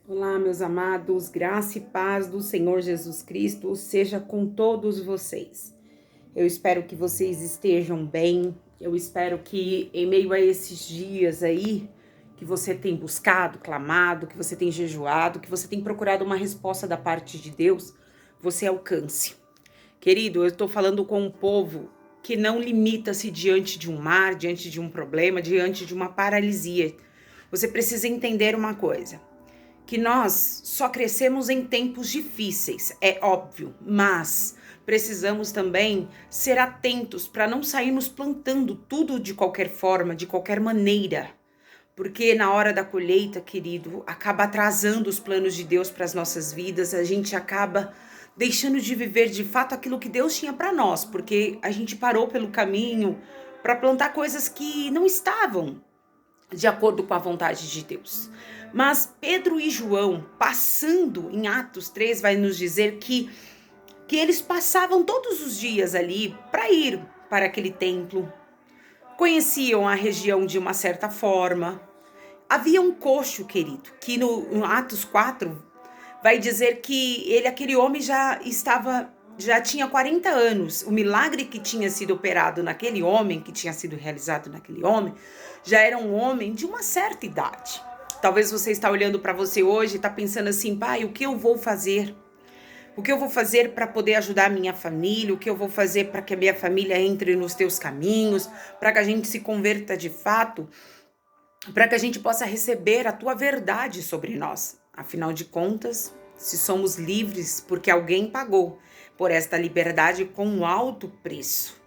Olá, meus amados, graça e paz do Senhor Jesus Cristo seja com todos vocês. Eu espero que vocês estejam bem, eu espero que em meio a esses dias aí, que você tem buscado, clamado, que você tem jejuado, que você tem procurado uma resposta da parte de Deus, você alcance. Querido, eu estou falando com um povo que não limita-se diante de um mar, diante de um problema, diante de uma paralisia. Você precisa entender uma coisa, que nós só crescemos em tempos difíceis, é óbvio, mas precisamos também ser atentos para não sairmos plantando tudo de qualquer forma, de qualquer maneira, porque na hora da colheita, querido, acaba atrasando os planos de Deus para as nossas vidas, a gente acaba deixando de viver de fato aquilo que Deus tinha para nós, porque a gente parou pelo caminho para plantar coisas que não estavam de acordo com a vontade de Deus. Mas Pedro e João, passando em Atos 3, vai nos dizer que eles passavam todos os dias ali para ir para aquele templo, conheciam a região de uma certa forma. Havia um coxo, querido, que no Atos 4 vai dizer que aquele homem já tinha 40 anos. O milagre que tinha sido operado naquele homem, que tinha sido realizado naquele homem, já era um homem de uma certa idade. Talvez você está olhando para você hoje e está pensando assim, pai, o que eu vou fazer? O que eu vou fazer para poder ajudar a minha família? O que eu vou fazer para que a minha família entre nos teus caminhos? Para que a gente se converta de fato? Para que a gente possa receber a tua verdade sobre nós. Afinal de contas, se somos livres porque alguém pagou por esta liberdade com um alto preço.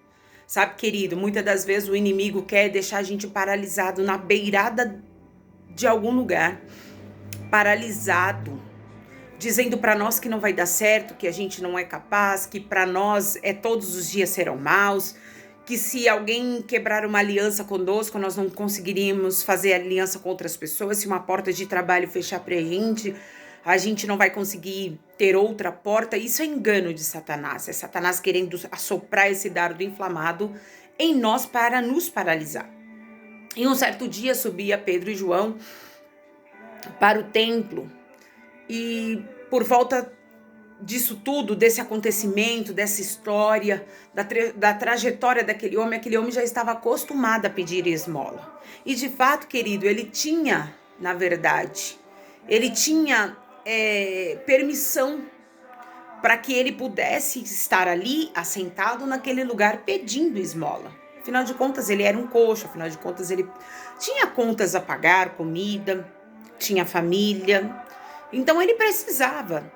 Sabe, querido, muitas das vezes o inimigo quer deixar a gente paralisado na beirada de algum lugar, paralisado, dizendo para nós que não vai dar certo, que a gente não é capaz, que para nós todos os dias serão maus, que se alguém quebrar uma aliança conosco, nós não conseguiríamos fazer aliança com outras pessoas, se uma porta de trabalho fechar pra gente, a gente não vai conseguir ter outra porta. Isso é engano de Satanás, é Satanás querendo assoprar esse dardo inflamado em nós para nos paralisar. E um certo dia subia Pedro e João para o templo, e por volta disso tudo, desse acontecimento, dessa história, da trajetória daquele homem já estava acostumado a pedir esmola. E de fato, querido, ele tinha, na verdade, ele tinha permissão para que ele pudesse estar ali, assentado naquele lugar, pedindo esmola. Afinal de contas, ele era um coxo, afinal de contas, ele tinha contas a pagar, comida, tinha família, então ele precisava.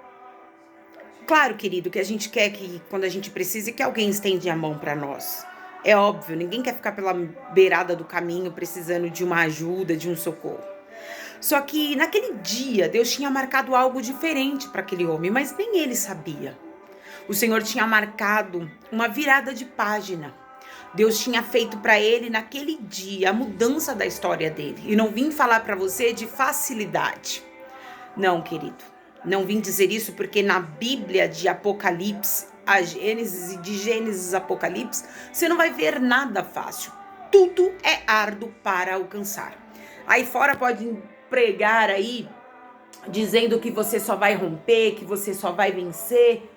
Claro, querido, que a gente quer que, quando a gente precisa, que alguém estende a mão para nós. É óbvio, ninguém quer ficar pela beirada do caminho precisando de uma ajuda, de um socorro. Só que naquele dia, Deus tinha marcado algo diferente para aquele homem, mas nem ele sabia. O Senhor tinha marcado uma virada de página. Deus tinha feito para ele naquele dia a mudança da história dele. E não vim falar para você de facilidade. Não, querido. Não vim dizer isso porque na Bíblia de Apocalipse, a Gênesis e de Gênesis a Apocalipse, você não vai ver nada fácil. Tudo é árduo para alcançar. Aí fora pode pregar aí, dizendo que você só vai romper, que você só vai vencer.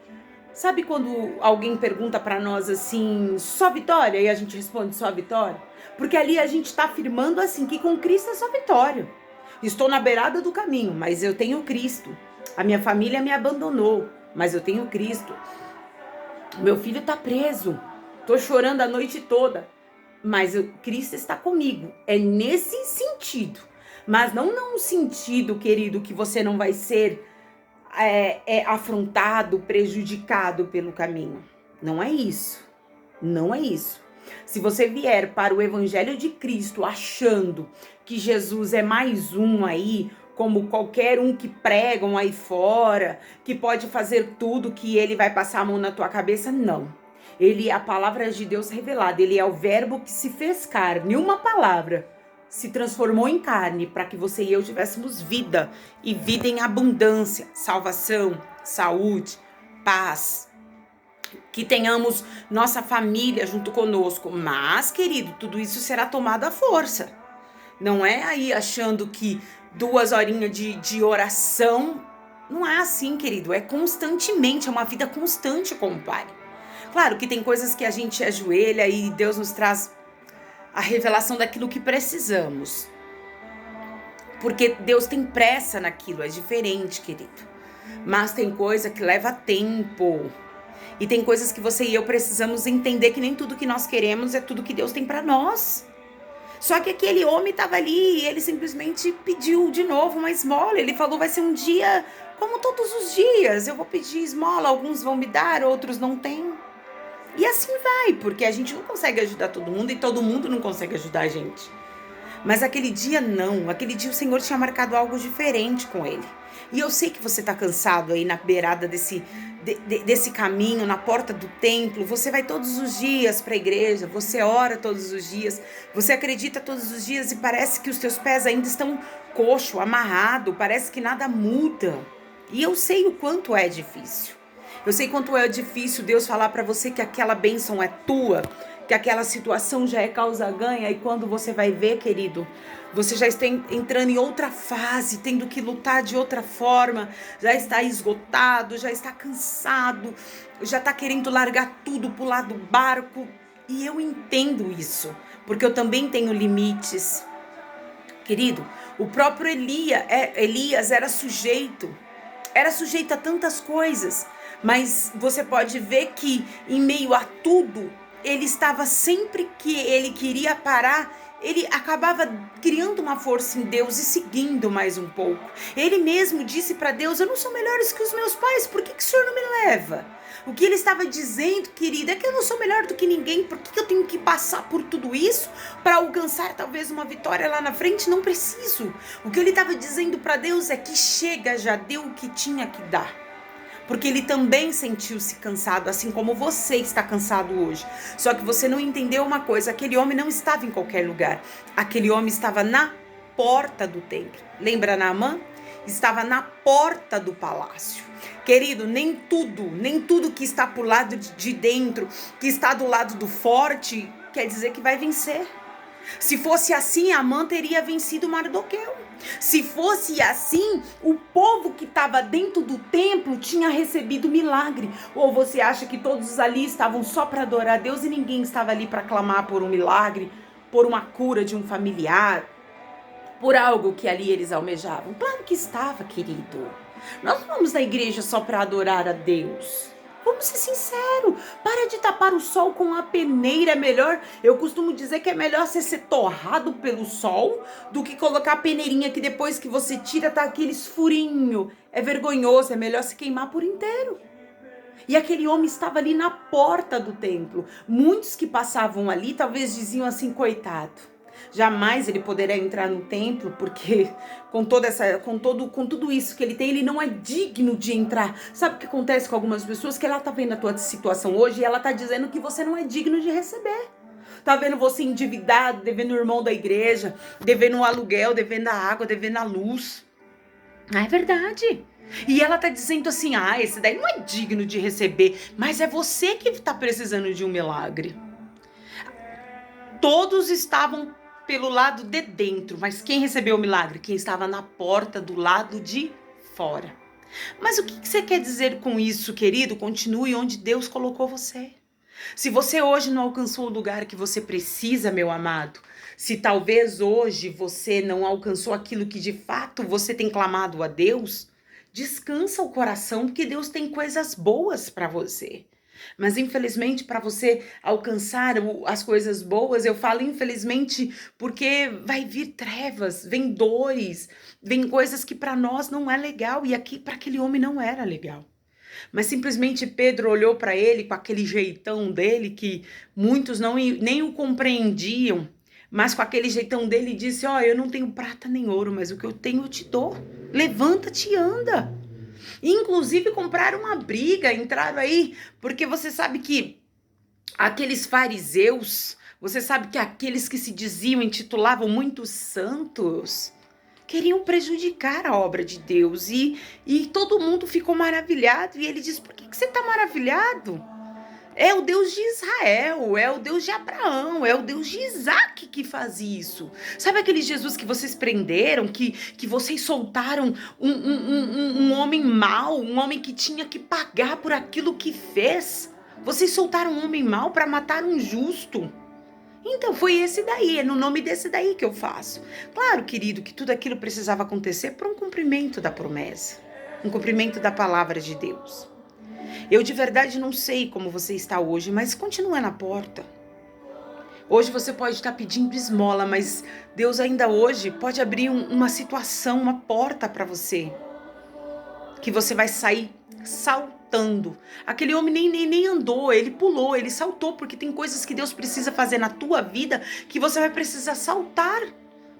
Sabe quando alguém pergunta para nós assim, só vitória? E a gente responde só vitória? Porque ali a gente está afirmando assim, que com Cristo é só vitória. Estou na beirada do caminho, mas eu tenho Cristo. A minha família me abandonou, mas eu tenho Cristo. Meu filho está preso. Estou chorando a noite toda, mas Cristo está comigo. É nesse sentido. Mas não num sentido, querido, que você não vai ser afrontado, prejudicado pelo caminho. Não é isso. Não é isso. Se você vier para o Evangelho de Cristo achando que Jesus é mais um aí, como qualquer um que pregam aí fora, que pode fazer tudo, que ele vai passar a mão na tua cabeça, não. Ele é a palavra de Deus revelada, ele é o verbo que se fez carne, uma palavra se transformou em carne para que você e eu tivéssemos vida, e vida em abundância, salvação, saúde, paz, que tenhamos nossa família junto conosco. Mas, querido, tudo isso será tomado à força. Não é aí achando que 2 horinhas de oração. Não é assim, querido, é constantemente, é uma vida constante com o Pai. Claro que tem coisas que a gente ajoelha e Deus nos traz a revelação daquilo que precisamos. Porque Deus tem pressa naquilo, é diferente, querido. Mas tem coisa que leva tempo. E tem coisas que você e eu precisamos entender que nem tudo que nós queremos é tudo que Deus tem pra nós. Só que aquele homem estava ali e ele simplesmente pediu de novo uma esmola. Ele falou, vai ser um dia como todos os dias. Eu vou pedir esmola, alguns vão me dar, outros não têm. E assim vai, porque a gente não consegue ajudar todo mundo e todo mundo não consegue ajudar a gente. Mas aquele dia não, aquele dia o Senhor tinha marcado algo diferente com ele. E eu sei que você está cansado aí na beirada desse caminho, na porta do templo. Você vai todos os dias para a igreja, você ora todos os dias, você acredita todos os dias e parece que os teus pés ainda estão coxo, amarrado, parece que nada muda. E eu sei o quanto é difícil. Eu sei quanto é difícil Deus falar para você que aquela bênção é tua, que aquela situação já é causa ganha, e quando você vai ver, querido, você já está entrando em outra fase, tendo que lutar de outra forma, já está esgotado, já está cansado, já está querendo largar tudo, pular do barco. E eu entendo isso, porque eu também tenho limites. Querido, o próprio Elias era sujeito a tantas coisas, mas você pode ver que em meio a tudo, ele estava sempre que ele queria parar, ele acabava criando uma força em Deus e seguindo mais um pouco. Ele mesmo disse para Deus, eu não sou melhor que os meus pais, por que o Senhor não me leva? O que ele estava dizendo, querida, é que eu não sou melhor do que ninguém, por que eu tenho que passar por tudo isso para alcançar talvez uma vitória lá na frente? Não preciso. O que ele estava dizendo para Deus é que chega, já deu o que tinha que dar. Porque ele também sentiu-se cansado, assim como você está cansado hoje. Só que você não entendeu uma coisa, aquele homem não estava em qualquer lugar. Aquele homem estava na porta do templo. Lembra Naamã? Estava na porta do palácio. Querido, nem tudo que está por lado de dentro, que está do lado do forte, quer dizer que vai vencer. Se fosse assim, Amã teria vencido Mardoqueu. Se fosse assim, o povo que estava dentro do templo tinha recebido milagre. Ou você acha que todos ali estavam só para adorar a Deus e ninguém estava ali para clamar por um milagre, por uma cura de um familiar, por algo que ali eles almejavam? Claro que estava, querido. Nós não vamos na igreja só para adorar a Deus. Vamos ser sinceros, para de tapar o sol com a peneira, é melhor. Eu costumo dizer que é melhor você ser torrado pelo sol do que colocar a peneirinha que depois que você tira tá aqueles furinhos. É vergonhoso, é melhor se queimar por inteiro. E aquele homem estava ali na porta do templo. Muitos que passavam ali talvez diziam assim, coitado. Jamais ele poderá entrar no templo, porque com tudo isso que ele tem, ele não é digno de entrar. Sabe o que acontece com algumas pessoas? Que ela tá vendo a tua situação hoje e ela tá dizendo que você não é digno de receber. Tá vendo você endividado, devendo o irmão da igreja, devendo o aluguel, devendo a água, devendo a luz. É verdade. E ela tá dizendo assim, esse daí não é digno de receber, mas é você que tá precisando de um milagre. Todos estavam pelo lado de dentro, mas quem recebeu o milagre? Quem estava na porta do lado de fora. Mas o que você quer dizer com isso, querido? Continue onde Deus colocou você. Se você hoje não alcançou o lugar que você precisa, meu amado, se talvez hoje você não alcançou aquilo que de fato você tem clamado a Deus, descansa o coração, porque Deus tem coisas boas para você. Mas infelizmente para você alcançar as coisas boas, eu falo infelizmente porque vai vir trevas, vem dores, vem coisas que para nós não é legal e aqui para aquele homem não era legal. Mas simplesmente Pedro olhou para ele com aquele jeitão dele que muitos nem o compreendiam, mas com aquele jeitão dele disse, eu não tenho prata nem ouro, mas o que eu tenho eu te dou, levanta-te e anda. Inclusive compraram uma briga, entraram aí, porque você sabe que aqueles fariseus, você sabe que aqueles que se diziam, intitulavam muitos santos, queriam prejudicar a obra de Deus e todo mundo ficou maravilhado e ele diz, por que você está maravilhado? É o Deus de Israel, é o Deus de Abraão, é o Deus de Isaac que faz isso. Sabe aquele Jesus que vocês prenderam, que vocês soltaram um homem mau, um homem que tinha que pagar por aquilo que fez? Vocês soltaram um homem mau para matar um justo. Então foi esse daí, é no nome desse daí que eu faço. Claro, querido, que tudo aquilo precisava acontecer para um cumprimento da promessa, um cumprimento da palavra de Deus. Eu de verdade não sei como você está hoje, mas continua na porta. Hoje você pode estar pedindo esmola, mas Deus ainda hoje pode abrir uma situação, uma porta para você, que você vai sair saltando. Aquele homem nem andou, ele pulou, ele saltou, porque tem coisas que Deus precisa fazer na tua vida que você vai precisar saltar.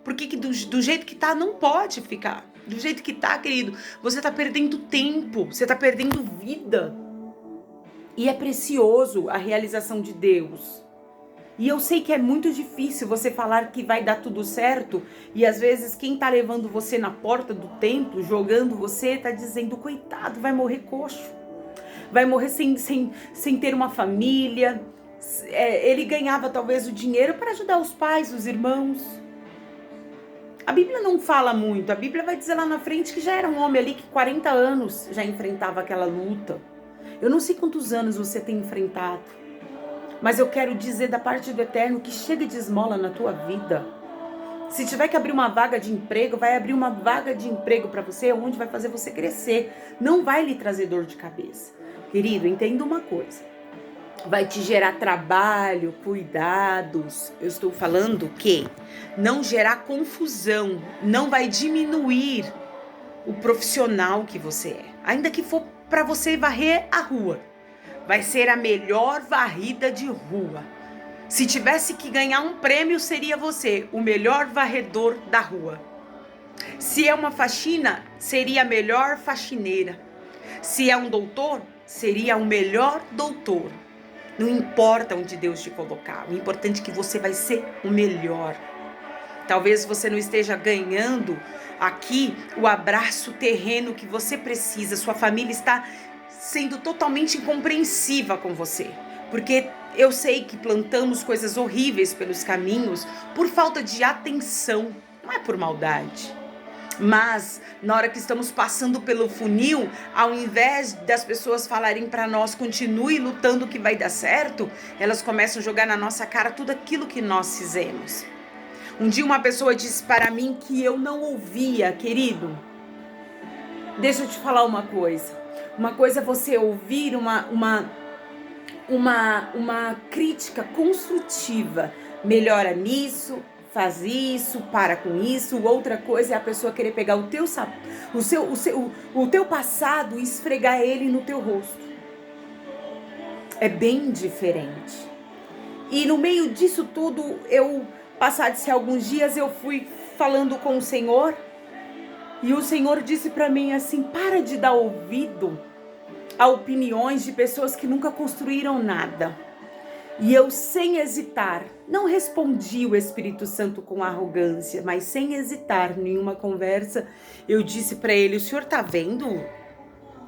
Porque do jeito que tá, não pode ficar. Do jeito que tá, querido, você tá perdendo tempo, você tá perdendo vida. E é precioso a realização de Deus. E eu sei que é muito difícil você falar que vai dar tudo certo. E às vezes quem tá levando você na porta do templo, jogando você, tá dizendo, coitado, vai morrer coxo. Vai morrer sem ter uma família. Ele ganhava talvez o dinheiro para ajudar os pais, os irmãos. A Bíblia não fala muito. A Bíblia vai dizer lá na frente que já era um homem ali que 40 anos já enfrentava aquela luta. Eu não sei quantos anos você tem enfrentado, mas eu quero dizer da parte do Eterno que chega de esmola na tua vida. Se tiver que abrir uma vaga de emprego, vai abrir uma vaga de emprego para você, onde vai fazer você crescer. Não vai lhe trazer dor de cabeça. Querido, entenda uma coisa. Vai te gerar trabalho, cuidados. Eu estou falando que não gerar confusão, não vai diminuir o profissional que você é. Ainda que for para você varrer a rua, vai ser a melhor varrida de rua. Se tivesse que ganhar um prêmio, seria você, o melhor varredor da rua. Se é uma faxina, seria a melhor faxineira. Se é um doutor, seria o melhor doutor. Não importa onde Deus te colocar, o importante é que você vai ser o melhor. Talvez você não esteja ganhando aqui o abraço terreno que você precisa. Sua família está sendo totalmente incompreensiva com você. Porque eu sei que plantamos coisas horríveis pelos caminhos por falta de atenção. Não é por maldade. Mas na hora que estamos passando pelo funil, ao invés das pessoas falarem para nós, continue lutando que vai dar certo, elas começam a jogar na nossa cara tudo aquilo que nós fizemos. Um dia uma pessoa disse para mim que eu não ouvia, querido. Deixa eu te falar uma coisa. Uma coisa é você ouvir uma crítica construtiva. Melhora nisso, faz isso, para com isso. Outra coisa é a pessoa querer pegar o teu passado e esfregar ele no teu rosto. É bem diferente. E no meio disso tudo, passados alguns dias, eu fui falando com o Senhor. E o Senhor disse para mim assim, para de dar ouvido a opiniões de pessoas que nunca construíram nada. E eu, sem hesitar, não respondi o Espírito Santo com arrogância, mas sem hesitar em uma conversa, eu disse para ele, o senhor tá vendo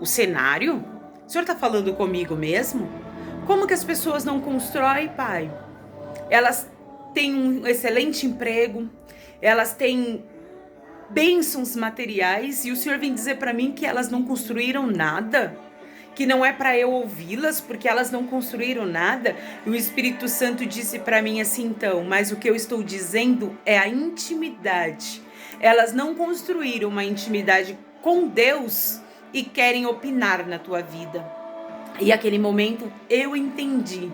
o cenário? O senhor tá falando comigo mesmo? Como que as pessoas não constroem, pai? Elas têm um excelente emprego, elas têm bênçãos materiais, e o senhor vem dizer para mim que elas não construíram nada? Que não é para eu ouvi-las, porque elas não construíram nada? E o Espírito Santo disse para mim assim, então, mas o que eu estou dizendo é a intimidade. Elas não construíram uma intimidade com Deus e querem opinar na tua vida. E naquele momento eu entendi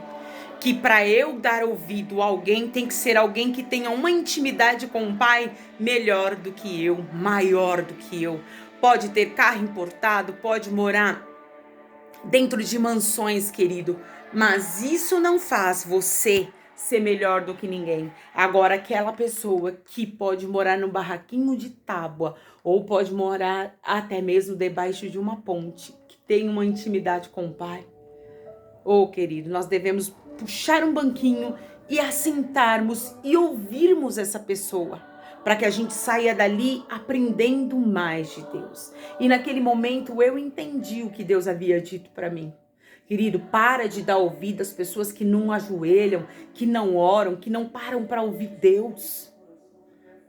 que para eu dar ouvido a alguém tem que ser alguém que tenha uma intimidade com o Pai melhor do que eu, maior do que eu. Pode ter carro importado, pode morar dentro de mansões, querido, mas isso não faz você ser melhor do que ninguém. Agora, aquela pessoa que pode morar no barraquinho de tábua ou pode morar até mesmo debaixo de uma ponte, que tem uma intimidade com o Pai. Querido, nós devemos puxar um banquinho e assentarmos e ouvirmos essa pessoa, para que a gente saia dali aprendendo mais de Deus. E naquele momento eu entendi o que Deus havia dito para mim. Querido, para de dar ouvido às pessoas que não ajoelham, que não oram, que não param para ouvir Deus.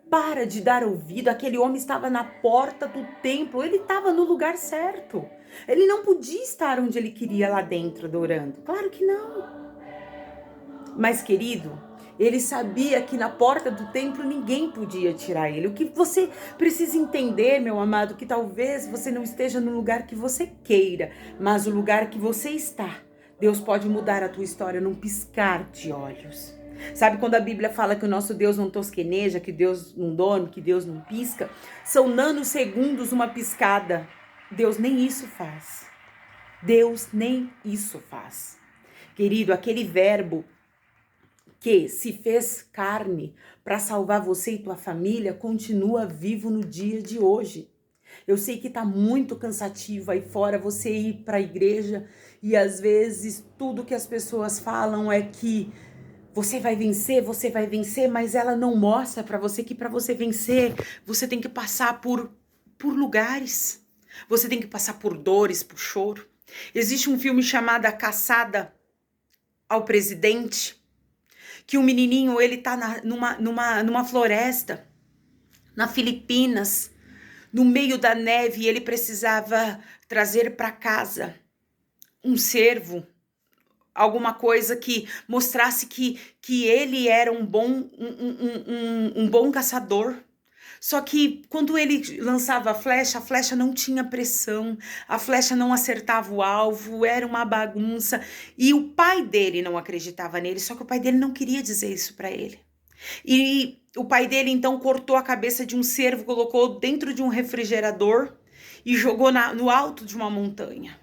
Para de dar ouvido. Aquele homem estava na porta do templo, ele estava no lugar certo. Ele não podia estar onde ele queria lá dentro adorando. Claro que não. Mas, querido, ele sabia que na porta do templo ninguém podia tirar ele. O que você precisa entender, meu amado, que talvez você não esteja no lugar que você queira, mas o lugar que você está, Deus pode mudar a tua história num piscar de olhos. Sabe quando a Bíblia fala que o nosso Deus não tosqueneja, que Deus não dorme, que Deus não pisca? São nanosegundos uma piscada. Deus nem isso faz. Deus nem isso faz. Querido, aquele verbo que se fez carne para salvar você e tua família continua vivo no dia de hoje. Eu sei que tá muito cansativo aí fora você ir para a igreja e às vezes tudo que as pessoas falam é que você vai vencer, mas ela não mostra para você que para você vencer, você tem que passar por lugares. Você tem que passar por dores, por choro. Existe um filme chamado A Caçada ao Presidente, que o menininho, ele tá numa floresta, na Filipinas, no meio da neve, e ele precisava trazer para casa um cervo, alguma coisa que mostrasse que ele era um bom caçador. Só que quando ele lançava a flecha não tinha pressão, a flecha não acertava o alvo, era uma bagunça. E o pai dele não acreditava nele, só que o pai dele não queria dizer isso para ele. E o pai dele então cortou a cabeça de um cervo, colocou dentro de um refrigerador e jogou no alto de uma montanha.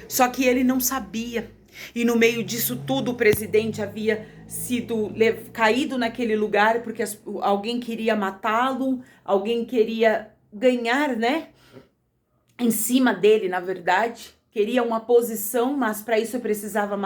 Só que ele não sabia. E no meio disso tudo, o presidente havia sido caído naquele lugar porque alguém queria matá-lo, alguém queria ganhar, né? Em cima dele, na verdade. Queria uma posição, mas para isso precisava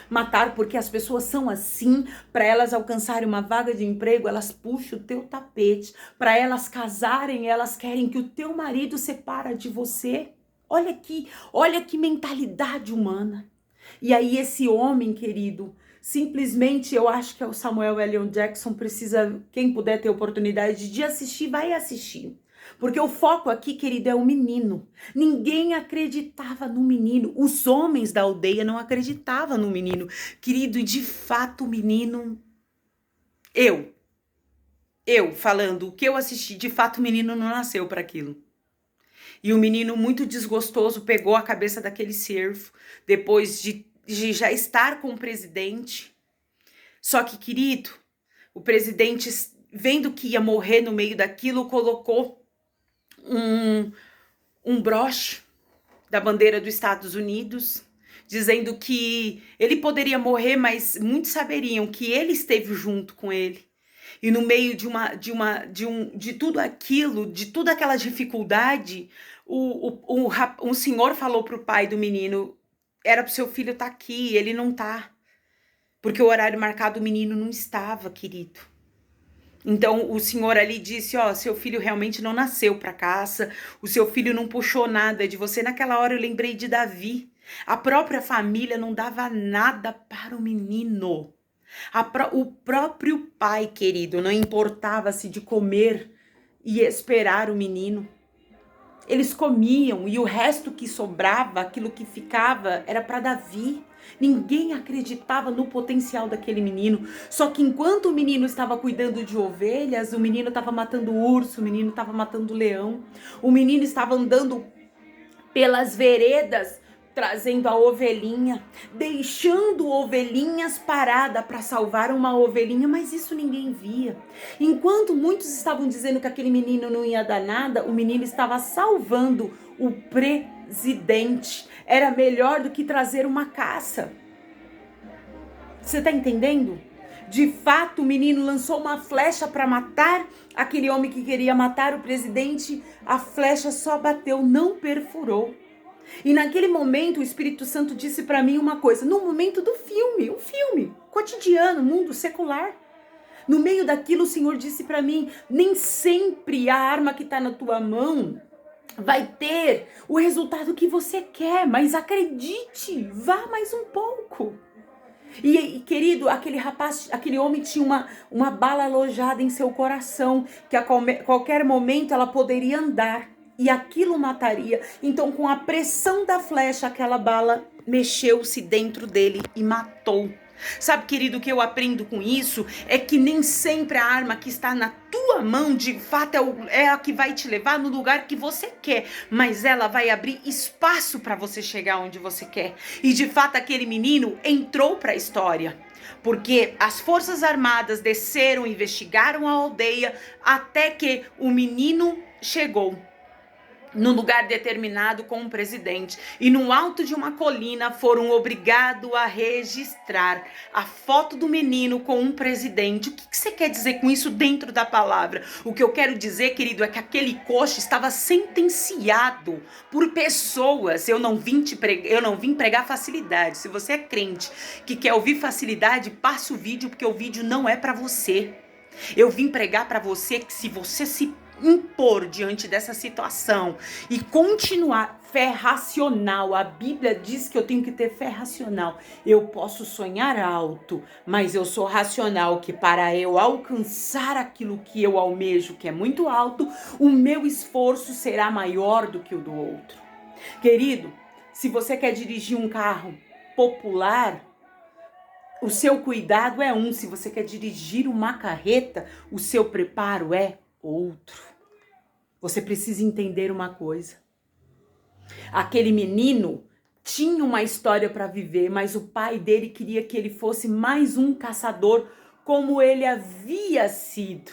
matar, porque as pessoas são assim. Para elas alcançarem uma vaga de emprego, elas puxam o teu tapete. Para elas casarem, elas querem que o teu marido separe de você. Olha que mentalidade humana. E aí esse homem, querido, simplesmente eu acho que é o Samuel L. Jackson, precisa, quem puder ter oportunidade de assistir, vai assistir. Porque o foco aqui, querido, é o menino. Ninguém acreditava no menino. Os homens da aldeia não acreditavam no menino. Querido, e de fato o menino... Eu falando o que eu assisti, de fato o menino não nasceu para aquilo. E o menino, muito desgostoso, pegou a cabeça daquele cervo, depois de já estar com o presidente. Só que, querido, o presidente, vendo que ia morrer no meio daquilo, colocou um broche da bandeira dos Estados Unidos, dizendo que ele poderia morrer, mas muitos saberiam que ele esteve junto com ele. E no meio de tudo aquilo, de toda aquela dificuldade, um senhor falou para o pai do menino: era para o seu filho estar aqui, ele não tá. Porque o horário marcado, o menino não estava, querido. Então o senhor ali disse: ó, seu filho realmente não nasceu para caça, o seu filho não puxou nada de você. Naquela hora eu lembrei de Davi. A própria família não dava nada para o menino. O próprio pai, querido, não importava-se de comer e esperar o menino. Eles comiam e o resto que sobrava, aquilo que ficava, era para Davi. Ninguém acreditava no potencial daquele menino. Só que enquanto o menino estava cuidando de ovelhas, o menino estava matando urso, o menino estava matando leão. O menino estava andando pelas veredas, trazendo a ovelhinha, deixando ovelhinhas parada para salvar uma ovelhinha, mas isso ninguém via. Enquanto muitos estavam dizendo que aquele menino não ia dar nada, o menino estava salvando o presidente. Era melhor do que trazer uma caça. Você tá entendendo? De fato, o menino lançou uma flecha para matar aquele homem que queria matar o presidente. A flecha só bateu, não perfurou. E naquele momento o Espírito Santo disse para mim uma coisa, no momento do filme, um filme cotidiano, mundo secular. No meio daquilo o Senhor disse para mim, nem sempre a arma que está na tua mão vai ter o resultado que você quer, mas acredite, vá mais um pouco. E querido, aquele homem tinha uma bala alojada em seu coração, que a qualquer momento ela poderia andar, e aquilo mataria. Então, com a pressão da flecha, aquela bala mexeu-se dentro dele e matou. Sabe, querido, o que eu aprendo com isso é que nem sempre a arma que está na tua mão, de fato, é a que vai te levar no lugar que você quer, mas ela vai abrir espaço para você chegar onde você quer. E de fato, aquele menino entrou para a história, porque as forças armadas desceram, investigaram a aldeia, até que o menino chegou no lugar determinado com o presidente, e no alto de uma colina foram obrigados a registrar a foto do menino com um presidente. O que você quer dizer com isso dentro da palavra? O que eu quero dizer, querido, é que aquele coxo estava sentenciado por pessoas. Eu não vim pregar facilidade. Se você é crente que quer ouvir facilidade, passe o vídeo, porque o vídeo não é para você. Eu vim pregar para você que se você se impor diante dessa situação e continuar fé racional, a Bíblia diz que eu tenho que ter fé racional. Eu posso sonhar alto, mas eu sou racional, que para eu alcançar aquilo que eu almejo, que é muito alto, o meu esforço será maior do que o do outro. Querido, se você quer dirigir um carro popular, o seu cuidado é um. Se você quer dirigir uma carreta, o seu preparo é outro. Você precisa entender uma coisa. Aquele menino tinha uma história para viver, mas o pai dele queria que ele fosse mais um caçador como ele havia sido.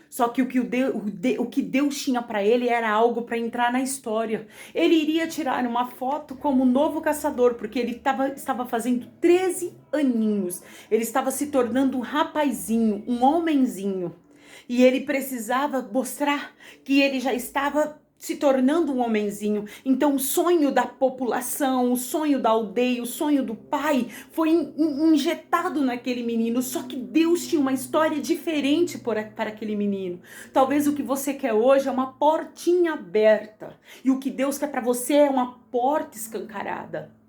Só que o que Deus tinha para ele era algo para entrar na história. Ele iria tirar uma foto como novo caçador, porque ele estava fazendo 13 aninhos. Ele estava se tornando um rapazinho, um homenzinho. E ele precisava mostrar que ele já estava se tornando um homenzinho. Então o sonho da população, o sonho da aldeia, o sonho do pai foi injetado naquele menino. Só que Deus tinha uma história diferente para aquele menino. Talvez o que você quer hoje é uma portinha aberta. E o que Deus quer para você é uma porta escancarada.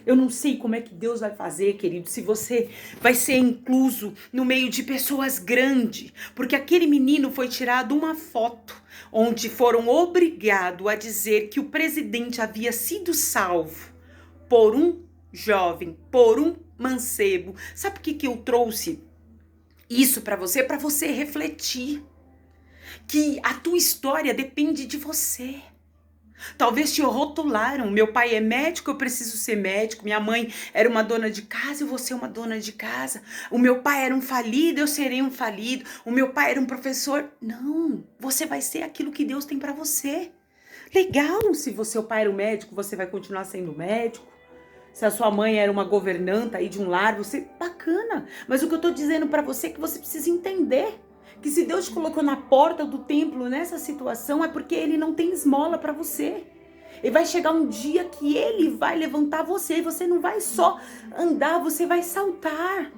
Eu não sei como é que Deus vai fazer, querido, se você vai ser incluso no meio de pessoas grandes, porque aquele menino foi tirado uma foto onde foram obrigados a dizer que o presidente havia sido salvo por um jovem, por um mancebo. Sabe por que eu trouxe isso para você? Para você refletir que a tua história depende de você. Talvez te rotularam, meu pai é médico, eu preciso ser médico, minha mãe era uma dona de casa, eu vou ser uma dona de casa, o meu pai era um falido, eu serei um falido, o meu pai era um professor. Não, você vai ser aquilo que Deus tem para você. Legal, se seu pai era um médico, você vai continuar sendo médico. Se a sua mãe era uma governanta aí de um lar, bacana. Mas o que eu tô dizendo para você é que você precisa entender que se Deus te colocou na porta do templo nessa situação, é porque Ele não tem esmola para você. E vai chegar um dia que Ele vai levantar você, e você não vai só andar, você vai saltar.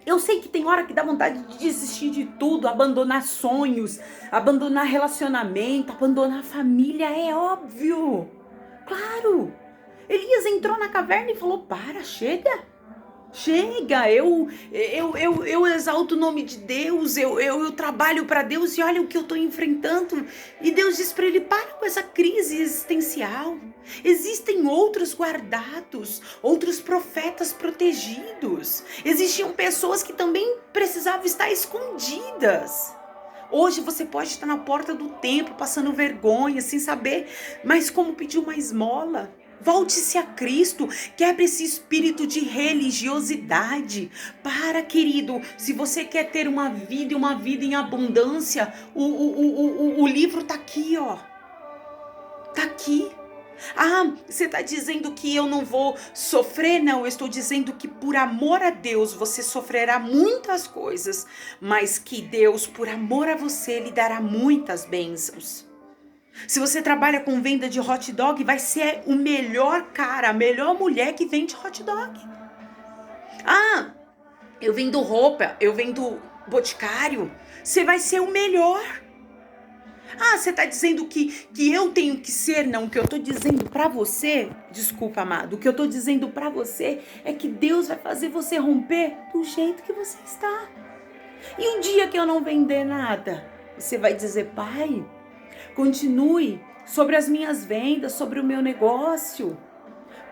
Eu sei que tem hora que dá vontade de desistir de tudo, abandonar sonhos, abandonar relacionamento, abandonar família, é óbvio. Claro. Elias entrou na caverna e falou: para, chega. Chega, eu exalto o nome de Deus, eu trabalho para Deus e olha o que eu estou enfrentando. E Deus diz para ele: para com essa crise existencial. Existem outros guardados, outros profetas protegidos. Existiam pessoas que também precisavam estar escondidas. Hoje você pode estar na porta do templo, passando vergonha, sem saber mais como pedir uma esmola. Volte-se a Cristo, quebre esse espírito de religiosidade. Para, querido, se você quer ter uma vida e uma vida em abundância, o livro tá aqui, ó. Tá aqui. Ah, você está dizendo que eu não vou sofrer? Não, eu estou dizendo que por amor a Deus você sofrerá muitas coisas, mas que Deus, por amor a você, lhe dará muitas bênçãos. Se você trabalha com venda de hot dog, vai ser o melhor cara, a melhor mulher que vende hot dog. Ah, eu vendo roupa, eu vendo boticário. Você vai ser o melhor. Ah, você está dizendo que eu tenho que ser? Não, o que eu estou dizendo para você, desculpa, amado, o que eu estou dizendo para você é que Deus vai fazer você romper do jeito que você está. E um dia que eu não vender nada, você vai dizer: Pai, continue sobre as minhas vendas, sobre o meu negócio.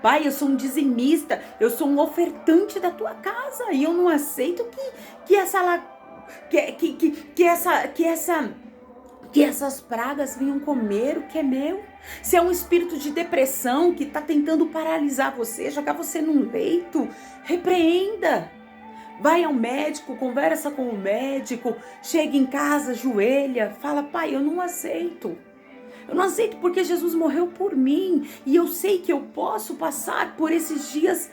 Pai, eu sou um dizimista, eu sou um ofertante da tua casa e eu não aceito que essas pragas venham comer o que é meu. Se é um espírito de depressão que está tentando paralisar você, jogar você num leito, repreenda. Vai ao médico, conversa com o médico, chega em casa, ajoelha, fala: Pai, eu não aceito. Eu não aceito porque Jesus morreu por mim e eu sei que eu posso passar por esses dias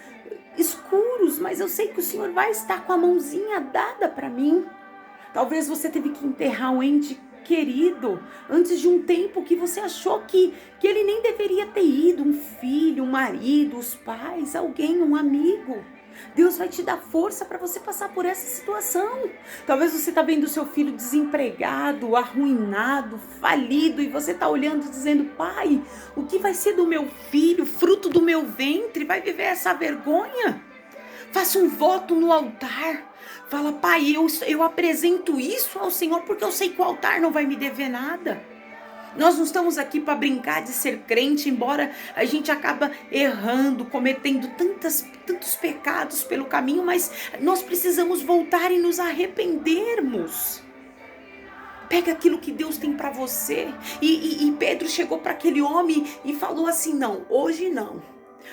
escuros, mas eu sei que o Senhor vai estar com a mãozinha dada para mim. Talvez você teve que enterrar um ente querido antes de um tempo que você achou que ele nem deveria ter ido, um filho, um marido, os pais, alguém, um amigo. Deus vai te dar força para você passar por essa situação. Talvez você está vendo o seu filho desempregado, arruinado, falido, e você está olhando e dizendo: Pai, o que vai ser do meu filho, fruto do meu ventre? Vai viver essa vergonha? Faça um voto no altar. Fala: Pai, eu apresento isso ao Senhor porque eu sei que o altar não vai me dever nada. Nós não estamos aqui para brincar de ser crente, embora a gente acaba errando, cometendo tantos pecados pelo caminho, mas nós precisamos voltar e nos arrependermos. Pega aquilo que Deus tem para você. E Pedro chegou para aquele homem e falou assim: não, hoje não.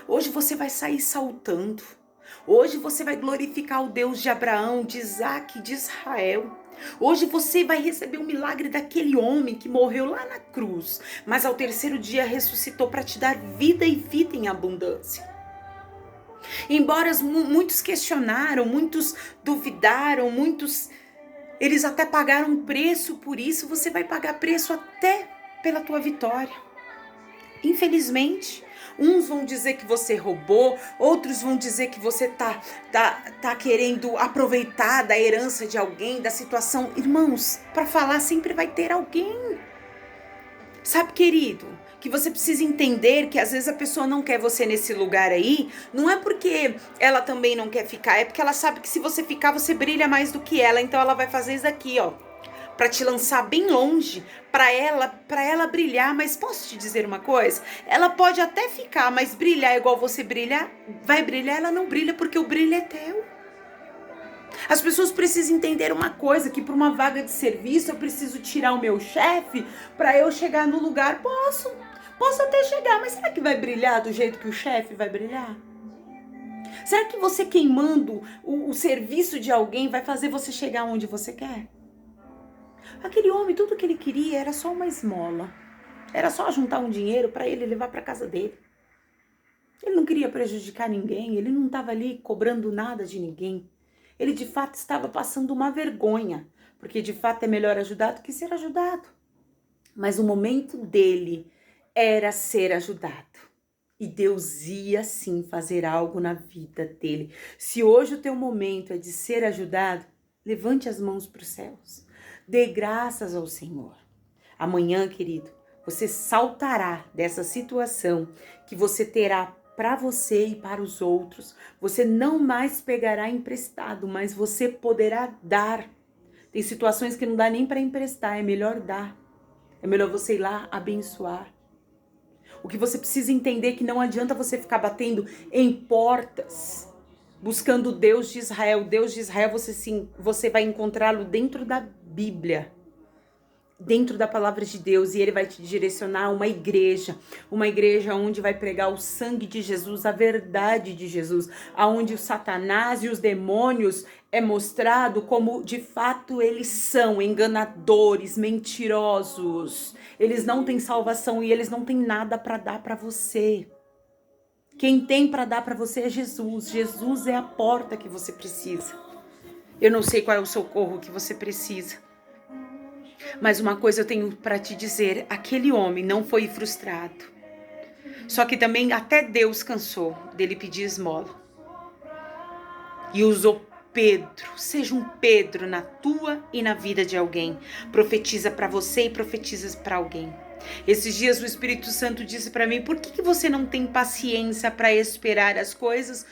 Hoje você vai sair saltando. Hoje você vai glorificar o Deus de Abraão, de Isaac, de Israel. Hoje você vai receber o milagre daquele homem que morreu lá na cruz, mas ao terceiro dia ressuscitou para te dar vida e vida em abundância. Embora muitos questionaram, muitos duvidaram, eles até pagaram um preço por isso, você vai pagar preço até pela tua vitória. Infelizmente, uns vão dizer que você roubou, outros vão dizer que você tá querendo aproveitar da herança de alguém, da situação. Irmãos, para falar sempre vai ter alguém. Sabe, querido, que você precisa entender que às vezes a pessoa não quer você nesse lugar aí, não é porque ela também não quer ficar, é porque ela sabe que se você ficar, você brilha mais do que ela, então ela vai fazer isso aqui, ó, para te lançar bem longe, para ela brilhar. Mas posso te dizer uma coisa? Ela pode até ficar, mas brilhar igual você brilhar, vai brilhar, ela não brilha porque o brilho é teu. As pessoas precisam entender uma coisa, que para uma vaga de serviço eu preciso tirar o meu chefe para eu chegar no lugar. Posso até chegar, mas será que vai brilhar do jeito que o chefe vai brilhar? Será que você queimando o serviço de alguém vai fazer você chegar onde você quer? Aquele homem, tudo que ele queria era só uma esmola. Era só juntar um dinheiro para ele levar para casa dele. Ele não queria prejudicar ninguém, ele não estava ali cobrando nada de ninguém. Ele de fato estava passando uma vergonha, porque de fato é melhor ajudar do que ser ajudado. Mas o momento dele era ser ajudado. E Deus ia sim fazer algo na vida dele. Se hoje o teu momento é de ser ajudado, levante as mãos para os céus. Dê graças ao Senhor. Amanhã, querido, você saltará dessa situação que você terá para você e para os outros. Você não mais pegará emprestado, mas você poderá dar. Tem situações que não dá nem para emprestar, é melhor dar. É melhor você ir lá abençoar. O que você precisa entender é que não adianta você ficar batendo em portas, buscando o Deus de Israel. Deus de Israel, você vai encontrá-lo dentro da Bíblia, dentro da palavra de Deus, e ele vai te direcionar a uma igreja onde vai pregar o sangue de Jesus, a verdade de Jesus, aonde o Satanás e os demônios é mostrado como de fato eles são enganadores, mentirosos. Eles não têm salvação e eles não têm nada para dar para você. Quem tem para dar para você é Jesus. Jesus é a porta que você precisa. Eu não sei qual é o socorro que você precisa, mas uma coisa eu tenho para te dizer: aquele homem não foi frustrado. Só que também até Deus cansou dele pedir esmola. E usou seja um Pedro na tua e na vida de alguém. Profetiza para você e profetiza para alguém. Esses dias o Espírito Santo disse para mim: por que você não tem paciência para esperar as coisas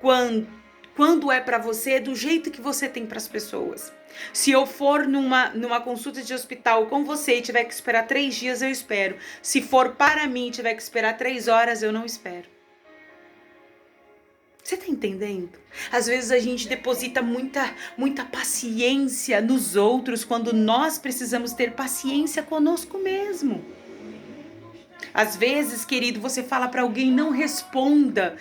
quando é para você do jeito que você tem para as pessoas? Se eu for numa consulta de hospital com você e tiver que esperar 3 dias, eu espero. Se for para mim e tiver que esperar 3 horas, eu não espero. Você tá entendendo? Às vezes a gente deposita muita paciência nos outros quando nós precisamos ter paciência conosco mesmo. Às vezes, querido, você fala para alguém: não responda,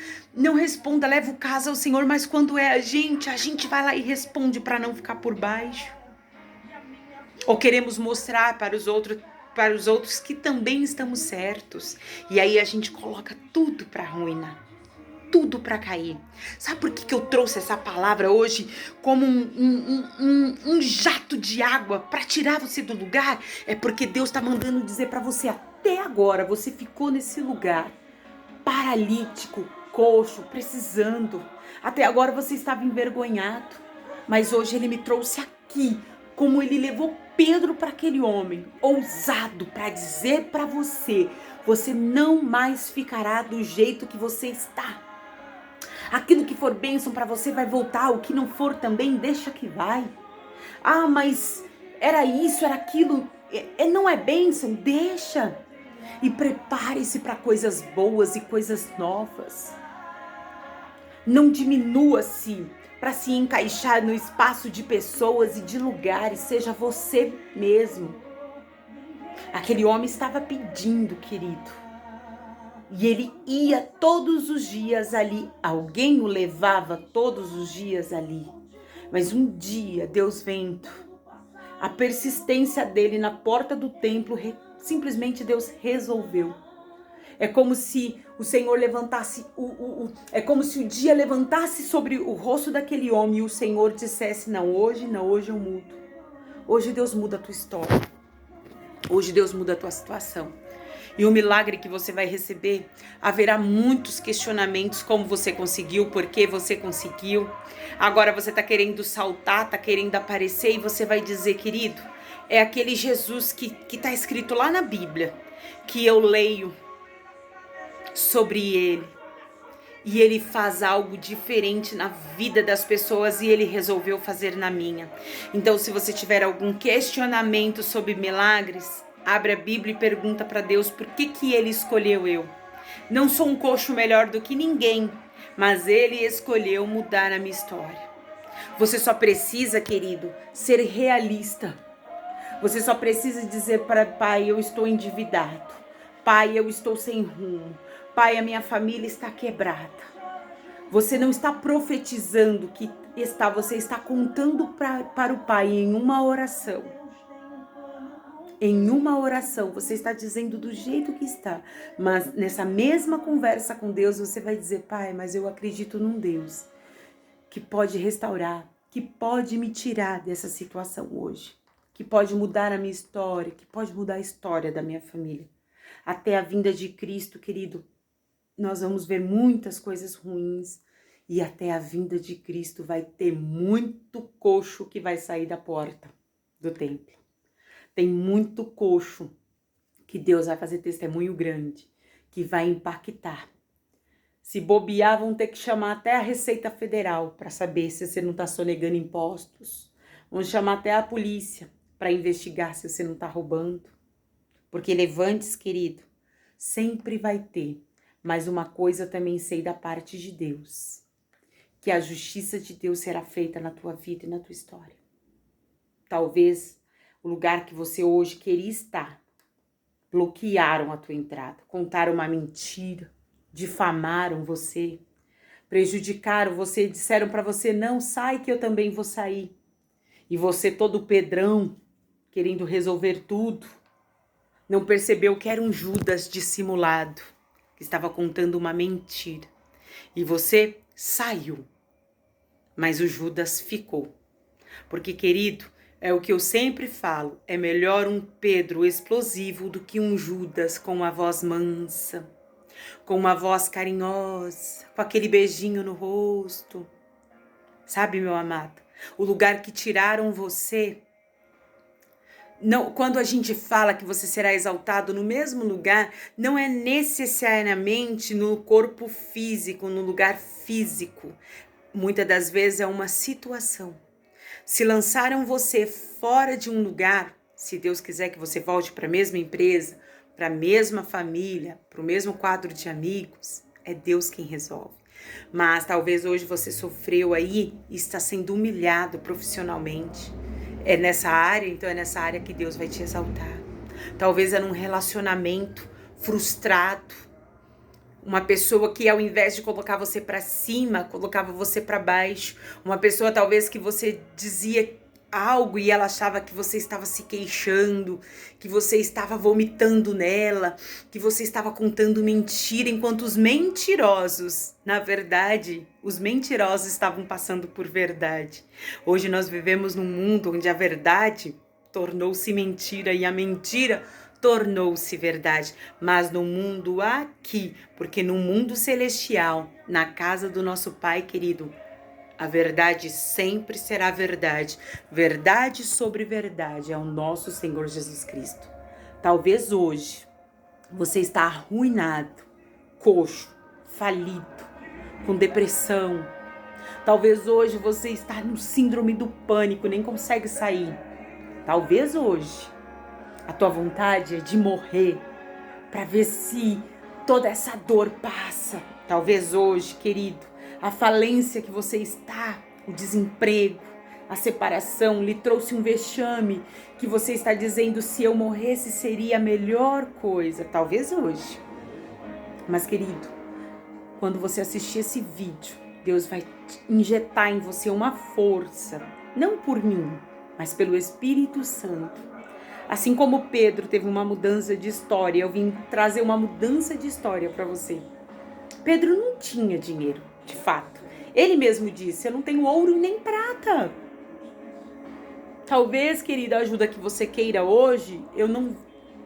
leva o caso ao Senhor, mas quando é a gente vai lá e responde para não ficar por baixo. Ou queremos mostrar para os outros que também estamos certos. E aí a gente coloca tudo para ruína. Tudo para cair. Sabe por que eu trouxe essa palavra hoje como um jato de água para tirar você do lugar? É porque Deus está mandando dizer para você: até agora você ficou nesse lugar paralítico, coxo, precisando. Até agora você estava envergonhado, mas hoje Ele me trouxe aqui, como Ele levou Pedro para aquele homem, ousado, para dizer para você: você não mais ficará do jeito que você está. Aquilo que for bênção para você vai voltar, o que não for também, deixa que vai. Ah, mas era isso, era aquilo, não é bênção, deixa. E prepare-se para coisas boas e coisas novas. Não diminua-se para se encaixar no espaço de pessoas e de lugares, seja você mesmo. Aquele homem estava pedindo, querido. E ele ia todos os dias ali. Alguém o levava todos os dias ali. Mas um dia, Deus vendo a persistência dele na porta do templo, simplesmente Deus resolveu. É como se o Senhor levantasse, é como se o dia levantasse sobre o rosto daquele homem e o Senhor dissesse: não, hoje eu mudo. Hoje Deus muda a tua história. Hoje Deus muda a tua situação. E o milagre que você vai receber, haverá muitos questionamentos: como você conseguiu, por que você conseguiu. Agora você está querendo saltar, está querendo aparecer, e você vai dizer: querido, é aquele Jesus que está escrito lá na Bíblia, que eu leio sobre ele. E ele faz algo diferente na vida das pessoas e ele resolveu fazer na minha. Então, se você tiver algum questionamento sobre milagres, abre a Bíblia e pergunta para Deus: por que ele escolheu eu? Não sou um coxo melhor do que ninguém, mas ele escolheu mudar a minha história. Você só precisa, querido, ser realista. Você só precisa dizer para Pai: eu estou endividado. Pai, eu estou sem rumo. Pai, a minha família está quebrada. Você não está profetizando que está, você está contando para o Pai em uma oração. Em uma oração, você está dizendo do jeito que está. Mas nessa mesma conversa com Deus, você vai dizer: Pai, mas eu acredito num Deus que pode restaurar, que pode me tirar dessa situação hoje, que pode mudar a minha história, que pode mudar a história da minha família. Até a vinda de Cristo, querido, nós vamos ver muitas coisas ruins, e até a vinda de Cristo vai ter muito coxo que vai sair da porta do templo. Tem muito coxo que Deus vai fazer testemunho grande, que vai impactar. Se bobear, vão ter que chamar até a Receita Federal para saber se você não está sonegando impostos. Vão chamar até a polícia para investigar se você não está roubando. Porque levantes, querido, sempre vai ter. Mas uma coisa eu também sei da parte de Deus: que a justiça de Deus será feita na tua vida e na tua história. Talvez o lugar que você hoje queria estar, bloquearam a tua entrada, contaram uma mentira, difamaram você, prejudicaram você, disseram para você: não, sai que eu também vou sair. E você, todo pedrão, querendo resolver tudo, não percebeu que era um Judas dissimulado, que estava contando uma mentira. E você saiu, mas o Judas ficou. Porque, querido, é o que eu sempre falo: é melhor um Pedro explosivo do que um Judas com uma voz mansa, com uma voz carinhosa, com aquele beijinho no rosto. Sabe, meu amado? O lugar que tiraram você. Não, quando a gente fala que você será exaltado no mesmo lugar, não é necessariamente no corpo físico, no lugar físico. Muitas das vezes é uma situação. Se lançaram você fora de um lugar, se Deus quiser que você volte para a mesma empresa, para a mesma família, para o mesmo quadro de amigos, é Deus quem resolve. Mas talvez hoje você sofreu aí e está sendo humilhado profissionalmente. É nessa área, então é nessa área que Deus vai te exaltar. Talvez é num relacionamento frustrado, uma pessoa que ao invés de colocar você para cima, colocava você para baixo. Uma pessoa talvez que você dizia algo e ela achava que você estava se queixando, que você estava vomitando nela, que você estava contando mentira, enquanto os mentirosos, na verdade, os mentirosos estavam passando por verdade. Hoje nós vivemos num mundo onde a verdade tornou-se mentira e a mentira tornou-se verdade, mas no mundo aqui, porque no mundo celestial, na casa do nosso Pai querido, a verdade sempre será verdade. Verdade sobre verdade é o nosso Senhor Jesus Cristo. Talvez hoje você está arruinado, coxo, falido, com depressão. Talvez hoje você está no síndrome do pânico, nem consegue sair. Talvez hoje a tua vontade é de morrer para ver se toda essa dor passa. Talvez hoje, querido, a falência que você está, o desemprego, a separação lhe trouxe um vexame que você está dizendo, se eu morresse seria a melhor coisa. Talvez hoje. Mas, querido, quando você assistir esse vídeo, Deus vai injetar em você uma força, não por mim, mas pelo Espírito Santo. Assim como Pedro teve uma mudança de história, eu vim trazer uma mudança de história para você. Pedro não tinha dinheiro, de fato. Ele mesmo disse, eu não tenho ouro nem prata. Talvez, querida, a ajuda que você queira hoje, eu não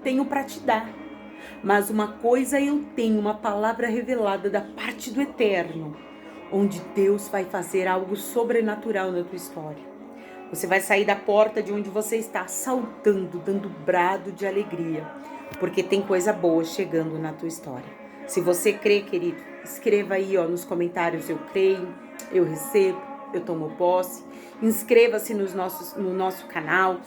tenho para te dar. Mas uma coisa eu tenho, uma palavra revelada da parte do Eterno, onde Deus vai fazer algo sobrenatural na tua história. Você vai sair da porta de onde você está saltando, dando brado de alegria, porque tem coisa boa chegando na tua história. Se você crê, querido, escreva aí nos comentários, eu creio, eu recebo, eu tomo posse. Inscreva-se no nosso canal,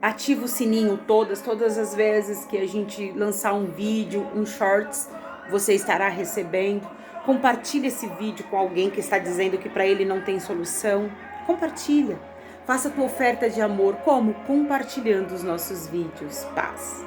ativa o sininho todas as vezes que a gente lançar um vídeo, um shorts, você estará recebendo. Compartilhe esse vídeo com alguém que está dizendo que para ele não tem solução. Compartilha. Faça a tua oferta de amor. Como? Compartilhando os nossos vídeos. Paz.